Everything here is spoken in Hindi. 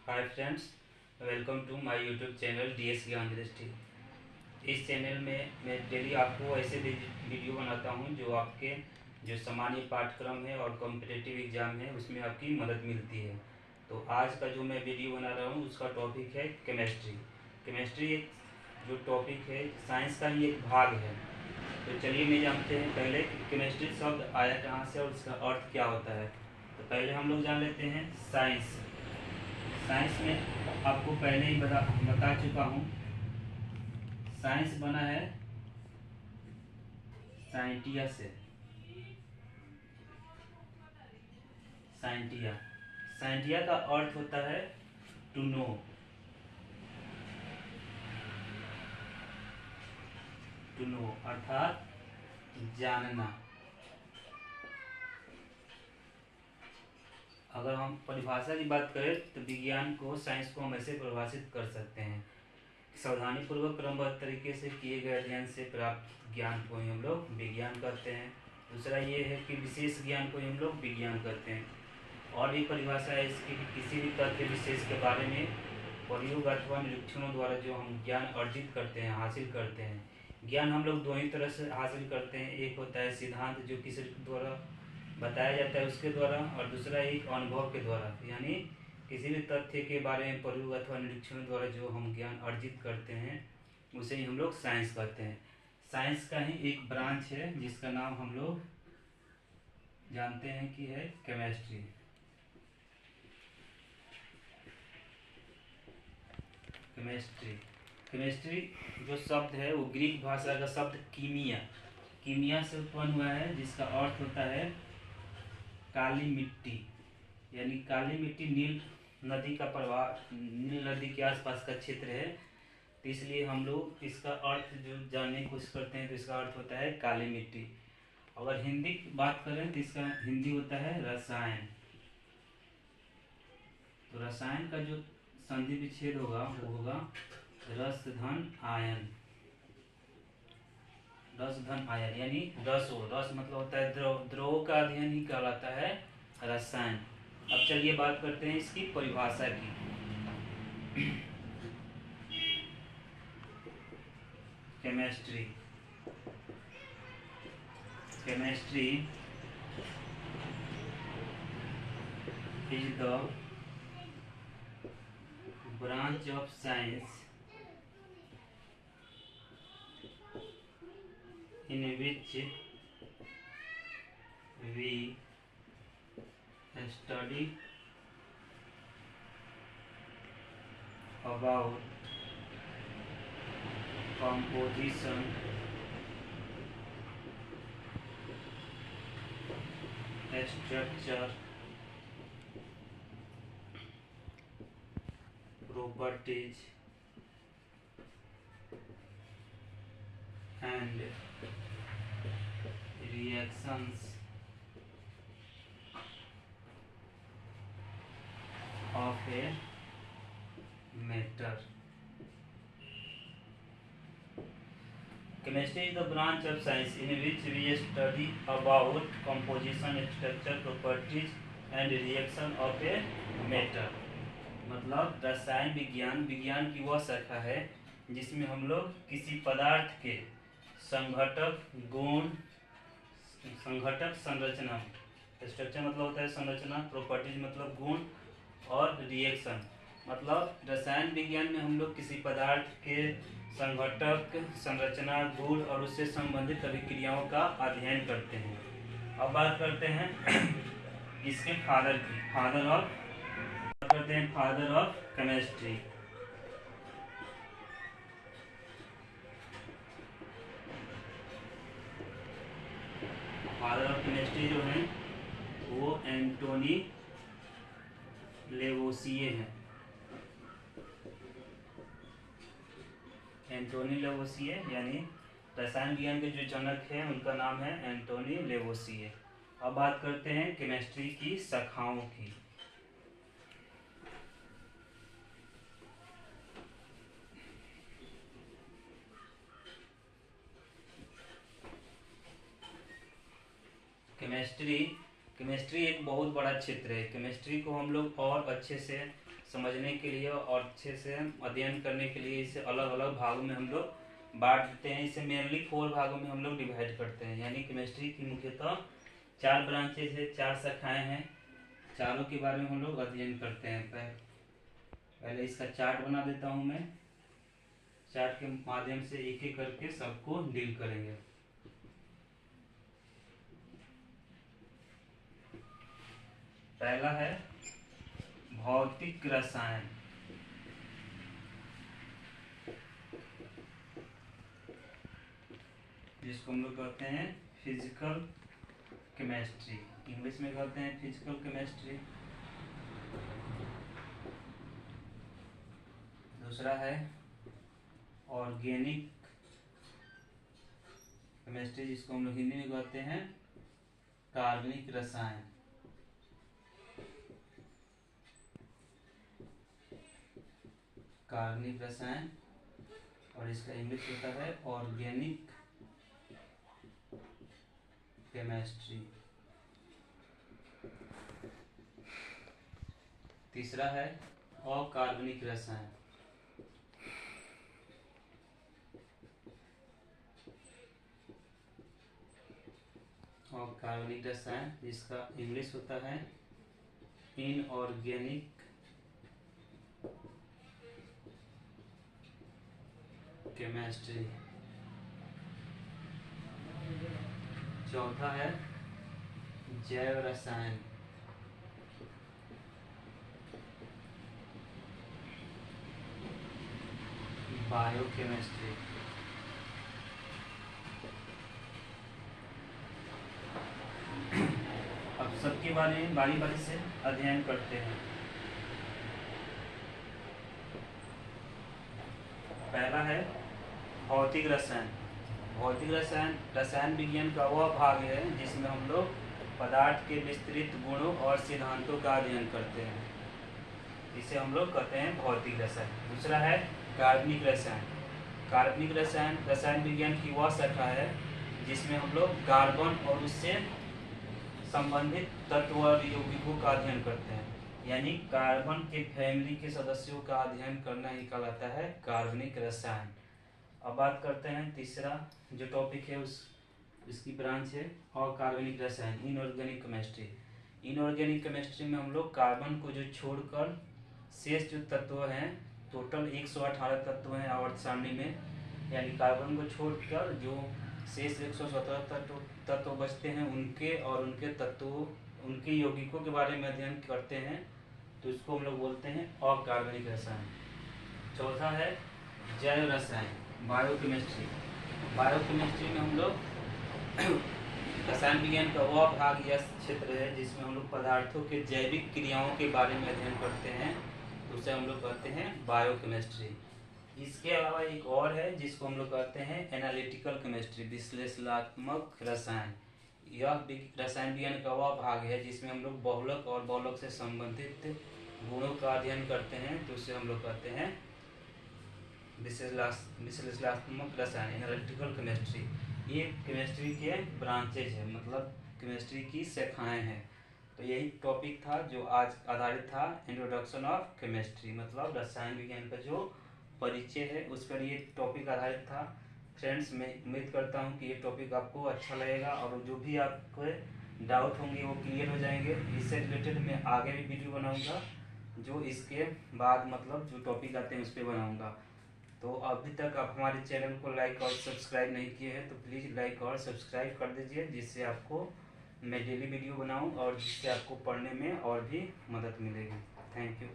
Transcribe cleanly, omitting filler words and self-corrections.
Hi friends, welcome to my YouTube channel DS Gyan Drishti. इस चैनल में मैं डेली आपको ऐसे वीडियो बनाता हूं जो आपके जो सामान्य पाठ्यक्रम है और कॉम्पिटिटिव एग्जाम है उसमें आपकी मदद मिलती है। तो आज का जो मैं वीडियो बना रहा हूं उसका टॉपिक है केमिस्ट्री। केमिस्ट्री एक जो टॉपिक है साइंस का ही एक भाग है। तो चलिए मैं जानते हैं पहले केमिस्ट्री शब्द आया कहाँ से और उसका अर्थ क्या होता है। तो पहले हम लोग जान लेते हैं साइंस। साइंस में आपको पहले ही बता चुका हूँ। साइंस बना है साइंटिया से। साइंटिया साइंटिया का अर्थ होता है टू नो। टू नो अर्थात जानना। अगर हम परिभाषा की बात करें तो विज्ञान को, साइंस को हम ऐसे परिभाषित कर सकते हैं, सावधानी पूर्वक क्रमबद्ध तरीके से किए गए अध्ययन से प्राप्त ज्ञान को ही हम लोग विज्ञान कहते हैं। दूसरा ये है कि विशेष ज्ञान को ही हम लोग विज्ञान कहते हैं। और भी परिभाषा है इसकी कि किसी भी तथ्य विशेष के बारे में प्रयोग अथवा निरीक्षणों द्वारा जो हम ज्ञान अर्जित करते हैं, हासिल करते हैं। ज्ञान हम लोग दो ही तरह से हासिल करते हैं। एक होता है सिद्धांत जो किसी द्वारा बताया जाता है उसके द्वारा, और दूसरा एक अनुभव के द्वारा, यानी किसी भी तथ्य के बारे में प्रयोग अथवा निरीक्षण द्वारा जो हम ज्ञान अर्जित करते हैं उसे ही हम लोग साइंस कहते हैं। साइंस का ही एक ब्रांच है जिसका नाम हम लोग जानते हैं कि है केमिस्ट्री। केमिस्ट्री केमिस्ट्री जो शब्द है वो ग्रीक भाषा का शब्द कीमिया से उत्पन्न हुआ है, जिसका अर्थ होता है काली मिट्टी। यानी काली मिट्टी नील नदी का प्रवाह, नील नदी के आसपास का क्षेत्र है, तो इसलिए हम लोग इसका अर्थ जो जानने की कोशिश करते हैं तो इसका अर्थ होता है काली मिट्टी। अगर हिंदी की बात करें तो इसका हिंदी होता है रसायन। तो रसायन का जो संधि विच्छेद होगा वो होगा रस धन आयन। रस धन आयन यानी रस मतलब होता है द्रव, द्रव का अध्ययन ही कहलाता है रसायन। अब चलिए बात करते हैं इसकी परिभाषा की। Chemistry is the branch of science in which we study about composition, structure, properties and reactions of a matter. Chemistry is the branch of science in which we study about composition, structure, properties and reaction of a matter. मतलब रसायन विज्ञान की वह शाखा है जिसमें हम लोग किसी पदार्थ के संघटक गुण, संघटक संरचना, स्ट्रक्चर मतलब होता है संरचना, प्रॉपर्टीज मतलब गुण, और रिएक्शन मतलब रसायन विज्ञान में हम लोग किसी पदार्थ के संघटक, संरचना, गुण और उससे संबंधित अभिक्रियाओं का अध्ययन करते हैं। अब बात करते हैं इसके फादर की, father of chemistry. Father of chemistry जो है वो एंटोनी लेवोसिए हैं। एंटोनी लेवोसिए यानी रसायन विज्ञान के जो जनक हैं उनका नाम है एंटोनी लेवोसिए। अब बात करते हैं केमिस्ट्री की शाखाओं की। केमिस्ट्री एक बहुत बड़ा क्षेत्र है। केमिस्ट्री को हम लोग और अच्छे से समझने के लिए और अच्छे से अध्ययन करने के लिए इसे अलग अलग भागों में हम लोग बांट देते हैं। इसे मेनली 4 भागों में हम लोग डिवाइड करते हैं। यानी केमिस्ट्री की मुख्यतः 4 ब्रांचेज है, 4 शाखाएं हैं। चारों के बारे में हम लोग अध्ययन करते हैं। पहले इसका चार्ट बना देता हूं मैं। चार्ट के माध्यम से एक एक करके सबको डील करेंगे। पहला है भौतिक रसायन। जिसको हम लोग कहते हैं फिजिकल केमिस्ट्री, इंग्लिश में कहते हैं फिजिकल केमिस्ट्री। दूसरा है ऑर्गेनिक केमिस्ट्री, जिसको हम लोग हिंदी में कहते हैं कार्बनिक रसायन। कार्बनिक रसायन, और इसका इंग्लिश होता है ऑर्गेनिक केमिस्ट्री। तीसरा है अकार्बनिक रसायन। अकार्बनिक रसायन, जिसका इंग्लिश होता है इनऑर्गेनिक केमिस्ट्री। चौथा है जैव रसायन। बायोकेमिस्ट्री। अब सबके बारे में बारी बारी से अध्ययन करते हैं। पहला है भौतिक रसायन। भौतिक रसायन रसायन विज्ञान का वह भाग है जिसमें हम लोग पदार्थ के विस्तृत गुणों और सिद्धांतों का अध्ययन करते हैं। इसे हम लोग कहते हैं भौतिक रसायन। दूसरा है कार्बनिक रसायन। कार्बनिक रसायन रसायन विज्ञान की वह शाखा है जिसमें हम लोग कार्बन और उससे संबंधित तत्व और यौगिकों का अध्ययन करते हैं। यानी कार्बन के फैमिली के सदस्यों का अध्ययन करना ही कहलाता है कार्बनिक रसायन। अब बात करते हैं तीसरा जो टॉपिक है इसकी ब्रांच है अकार्बनिक रसायन, इनऑर्गेनिक केमिस्ट्री। इनऑर्गेनिक केमिस्ट्री में हम लोग कार्बन को जो छोड़कर शेष जो तत्व हैं, टोटल 118 तत्व हैं आवर्त सारणी में, यानी कार्बन को छोड़कर जो शेष 117 तत्व बचते हैं उनके और उनके तत्वों उनके यौगिकों के बारे में अध्ययन करते हैं, तो इसको हम लोग बोलते हैं अकार्बनिक रसायन। चौथा है जैव रसायन, बायोकेमिस्ट्री। बायोकेमिस्ट्री में हम लोग रसायन विज्ञान का वह भाग या क्षेत्र है जिसमें हम लोग पदार्थों के जैविक क्रियाओं के बारे में अध्ययन करते हैं, तो उसे हम लोग कहते हैं बायोकेमिस्ट्री। इसके अलावा एक और है जिसको हम लोग कहते हैं एनालिटिकल केमिस्ट्री, विश्लेषणात्मक रसायन। यह रसायन विज्ञान का वह भाग है जिसमें हम लोग बहुलक और बहुलक से संबंधित गुणों का अध्ययन करते हैं, तो उसे हम लोग कहते हैं विश्लेषणात्मक रसायन, एनालिटिकल केमिस्ट्री। ये केमिस्ट्री के ब्रांचेज है, मतलब केमिस्ट्री की शाखाएं हैं। तो यही टॉपिक था जो आज आधारित था इंट्रोडक्शन ऑफ केमिस्ट्री, मतलब रसायन विज्ञान का जो परिचय है उस पर ये टॉपिक आधारित था। फ्रेंड्स, मैं उम्मीद करता हूँ कि ये टॉपिक आपको अच्छा लगेगा और जो भी आपको डाउट होंगे वो क्लियर हो जाएंगे। इससे रिलेटेड मैं आगे भी वीडियो बनाऊंगा, जो इसके बाद मतलब जो टॉपिक आते हैं उस पर बनाऊंगा। तो अभी तक आप हमारे चैनल को लाइक और सब्सक्राइब नहीं किए हैं तो प्लीज़ लाइक और सब्सक्राइब कर दीजिए, जिससे आपको मैं डेली वीडियो बनाऊं और जिससे आपको पढ़ने में और भी मदद मिलेगी। Thank you.